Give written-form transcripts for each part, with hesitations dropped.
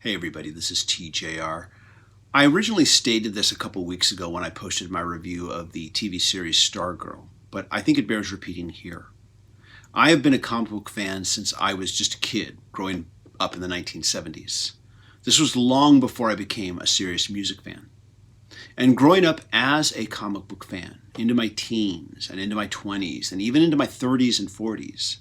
Hey everybody, this is TJR. I originally stated this a couple weeks ago when I posted my review of the TV series Stargirl, but I think it bears repeating here. I have been a comic book fan since I was just a kid growing up in the 1970s. This was long before I became a serious music fan. And growing up as a comic book fan, into my teens and into my 20s and even into my 30s and 40s,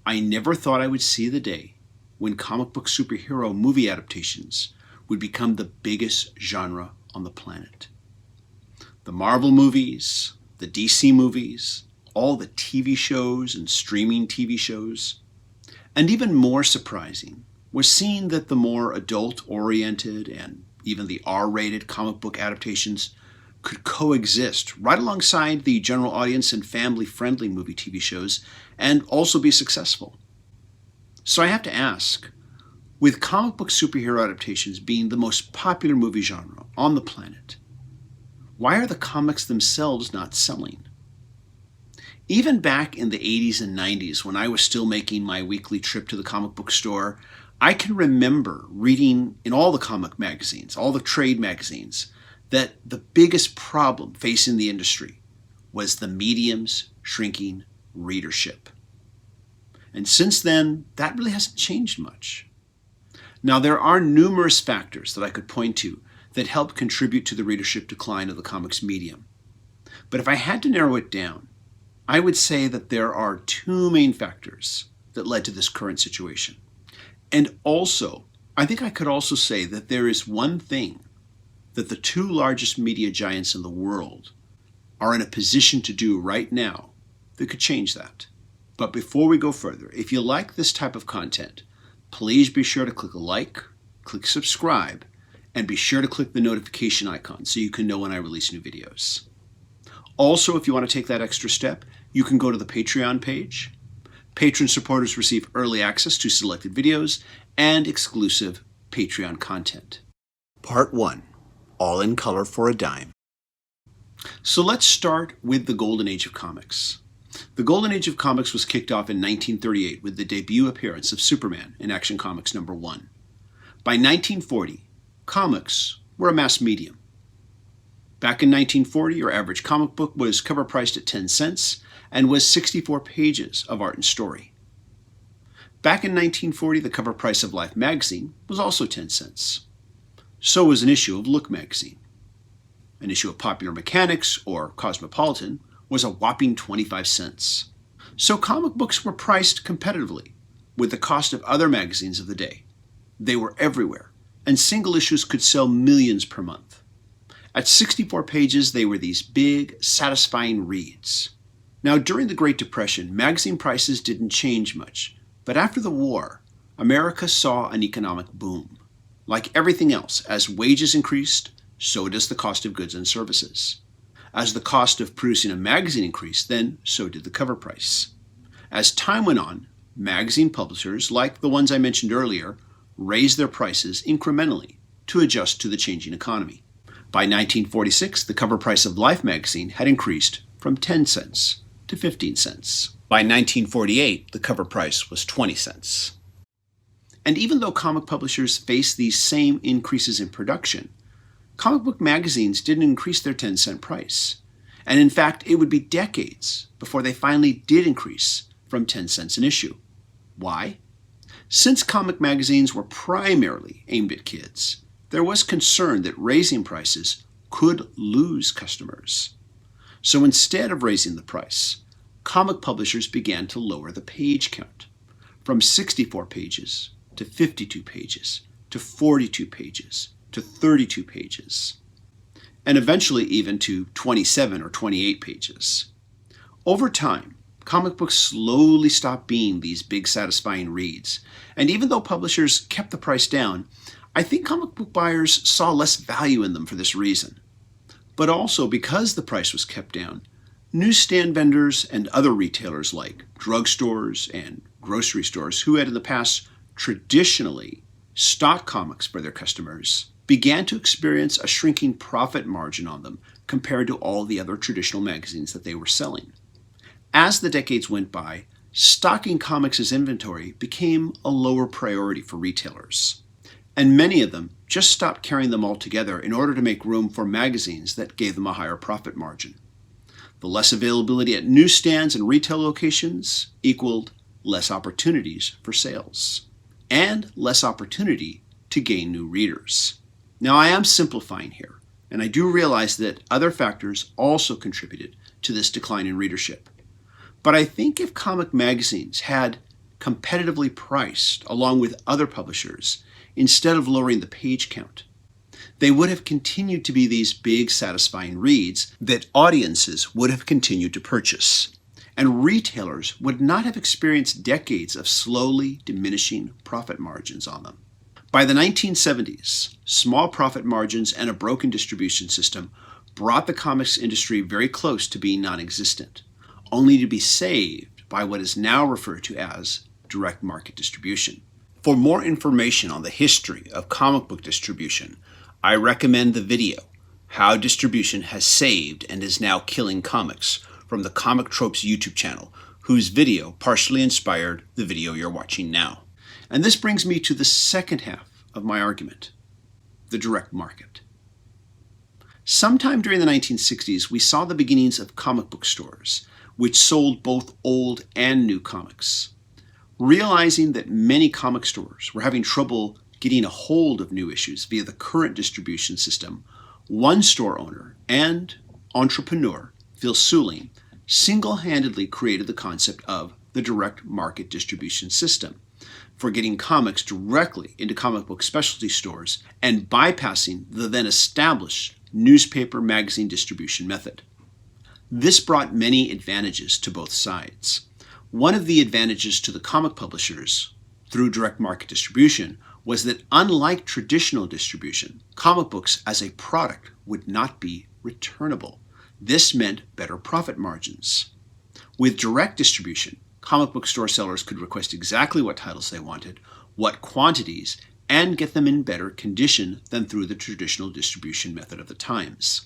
I never thought I would see the day when comic book superhero movie adaptations would become the biggest genre on the planet. The Marvel movies, the DC movies, all the TV shows and streaming TV shows, and even more surprising was seeing that the more adult-oriented and even the R-rated comic book adaptations could coexist right alongside the general audience and family-friendly movie TV shows and also be successful. So I have to ask, with comic book superhero adaptations being the most popular movie genre on the planet, why are the comics themselves not selling? Even back in the 80s and 90s, when I was still making my weekly trip to the comic book store, I can remember reading in all the comic magazines, all the trade magazines, that the biggest problem facing the industry was the medium's shrinking readership. And since then, that really hasn't changed much. Now, there are numerous factors that I could point to that help contribute to the readership decline of the comics medium. But if I had to narrow it down, I would say that there are two main factors that led to this current situation. And also, I think I could also say that there is one thing that the two largest media giants in the world are in a position to do right now that could change that. But before we go further, if you like this type of content, please be sure to click a like, click subscribe, and be sure to click the notification icon so you can know when I release new videos. Also, if you want to take that extra step, you can go to the Patreon page. Patron supporters receive early access to selected videos and exclusive Patreon content. Part 1. All in color for a dime. So let's start with the golden age of comics. The golden age of comics was kicked off in 1938 with the debut appearance of Superman in Action Comics #1. By 1940, comics were a mass medium. Back in 1940, your average comic book was cover priced at 10 cents and was 64 pages of art and story. Back in 1940, the cover price of Life magazine was also 10 cents. So was an issue of Look magazine. An issue of Popular Mechanics or Cosmopolitan was a whopping 25 cents. So comic books were priced competitively with the cost of other magazines of the day. They were everywhere, and single issues could sell millions per month. At 64 pages, they were these big, satisfying reads. Now, during the Great Depression, magazine prices didn't change much, but after the war, America saw an economic boom. Like everything else, as wages increased, so does the cost of goods and services. As the cost of producing a magazine increased, then so did the cover price. As time went on, magazine publishers, like the ones I mentioned earlier, raised their prices incrementally to adjust to the changing economy. By 1946, the cover price of Life magazine had increased from 10 cents to 15 cents. By 1948, the cover price was 20 cents. And even though comic publishers faced these same increases in production, comic book magazines didn't increase their 10-cent price. And in fact, it would be decades before they finally did increase from 10 cents an issue. Why? Since comic magazines were primarily aimed at kids, there was concern that raising prices could lose customers. So instead of raising the price, comic publishers began to lower the page count from 64 pages to 52 pages to 42 pages to 32 pages, and eventually even to 27 or 28 pages. Over time, comic books slowly stopped being these big satisfying reads, and even though publishers kept the price down, I think comic book buyers saw less value in them for this reason. But also because the price was kept down, newsstand vendors and other retailers like drugstores and grocery stores, who had in the past traditionally stocked comics for their customers, began to experience a shrinking profit margin on them compared to all the other traditional magazines that they were selling. As the decades went by, stocking comics as inventory became a lower priority for retailers. and many of them just stopped carrying them all together in order to make room for magazines that gave them a higher profit margin. The less availability at newsstands and retail locations equaled less opportunities for sales, and less opportunity to gain new readers. Now, I am simplifying here, and I do realize that other factors also contributed to this decline in readership. But I think if comic magazines had competitively priced along with other publishers, instead of lowering the page count, they would have continued to be these big, satisfying reads that audiences would have continued to purchase, and retailers would not have experienced decades of slowly diminishing profit margins on them. By the 1970s, small profit margins and a broken distribution system brought the comics industry very close to being non-existent, only to be saved by what is now referred to as direct market distribution. For more information on the history of comic book distribution, I recommend the video, How Distribution Has Saved and Is Now Killing Comics, from the Comic Tropes YouTube channel, whose video partially inspired the video you're watching now. And this brings me to the second half of my argument, the direct market. Sometime during the 1960s, we saw the beginnings of comic book stores, which sold both old and new comics. Realizing that many comic stores were having trouble getting a hold of new issues via the current distribution system, one store owner and entrepreneur, Phil Suling, single-handedly created the concept of the direct market distribution system for getting comics directly into comic book specialty stores and bypassing the then established newspaper magazine distribution method. This brought many advantages to both sides. One of the advantages to the comic publishers through direct market distribution was that, unlike traditional distribution, comic books as a product would not be returnable. This meant better profit margins. With direct distribution, comic book store sellers could request exactly what titles they wanted, what quantities, and get them in better condition than through the traditional distribution method of the times.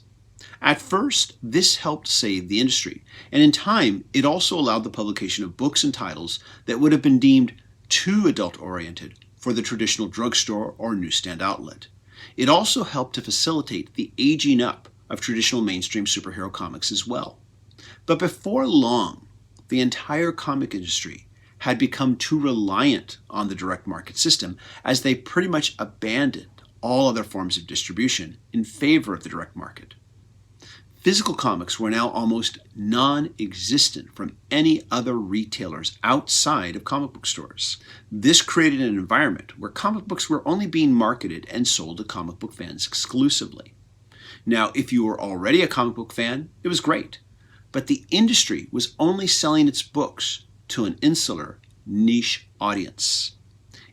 At first, this helped save the industry, and in time, it also allowed the publication of books and titles that would have been deemed too adult-oriented for the traditional drugstore or newsstand outlet. It also helped to facilitate the aging up of traditional mainstream superhero comics as well. But before long, the entire comic industry had become too reliant on the direct market system, as they pretty much abandoned all other forms of distribution in favor of the direct market. Physical comics were now almost non-existent from any other retailers outside of comic book stores. This created an environment where comic books were only being marketed and sold to comic book fans exclusively. Now, if you were already a comic book fan, it was great, but the industry was only selling its books to an insular, niche audience.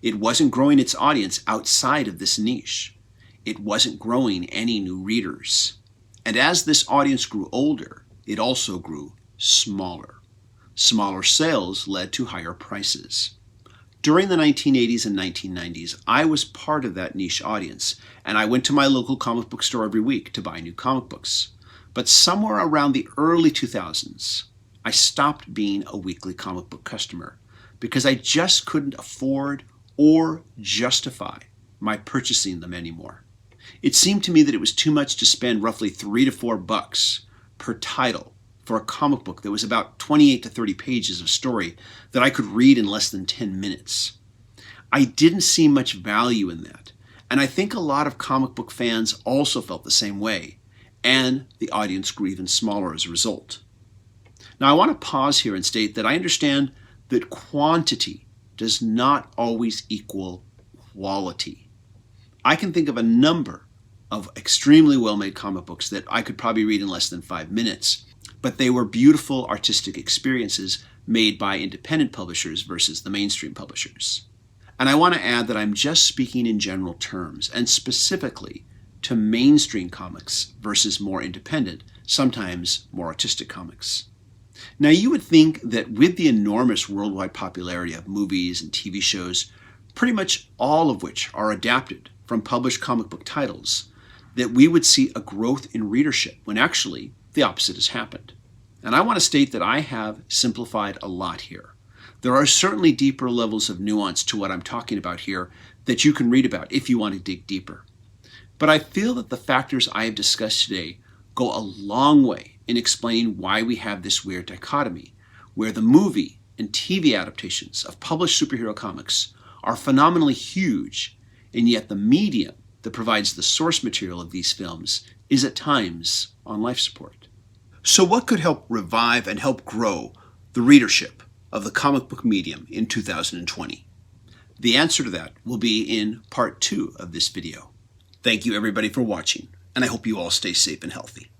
It wasn't growing its audience outside of this niche. It wasn't growing any new readers. And as this audience grew older, it also grew smaller. Smaller sales led to higher prices. During the 1980s and 1990s, I was part of that niche audience, and I went to my local comic book store every week to buy new comic books. But somewhere around the early 2000s, I stopped being a weekly comic book customer because I just couldn't afford or justify my purchasing them anymore. It seemed to me that it was too much to spend roughly $3 to $4 per title for a comic book that was about 28 to 30 pages of story that I could read in less than 10 minutes. I didn't see much value in that, and I think a lot of comic book fans also felt the same way, and the audience grew even smaller as a result. Now, I want to pause here and state that I understand that quantity does not always equal quality. I can think of a number of extremely well-made comic books that I could probably read in less than 5 minutes, but they were beautiful artistic experiences made by independent publishers versus the mainstream publishers. And I want to add that I'm just speaking in general terms, and specifically to mainstream comics versus more independent, sometimes more artistic comics. Now, you would think that with the enormous worldwide popularity of movies and TV shows, pretty much all of which are adapted from published comic book titles, that we would see a growth in readership, when actually the opposite has happened. And I want to state that I have simplified a lot here. There are certainly deeper levels of nuance to what I'm talking about here that you can read about if you want to dig deeper. But I feel that the factors I have discussed today go a long way in explaining why we have this weird dichotomy, where the movie and TV adaptations of published superhero comics are phenomenally huge, and yet the medium that provides the source material of these films is at times on life support. So what could help revive and help grow the readership of the comic book medium in 2020? The answer to that will be in part 2 of this video. Thank you everybody for watching, and I hope you all stay safe and healthy.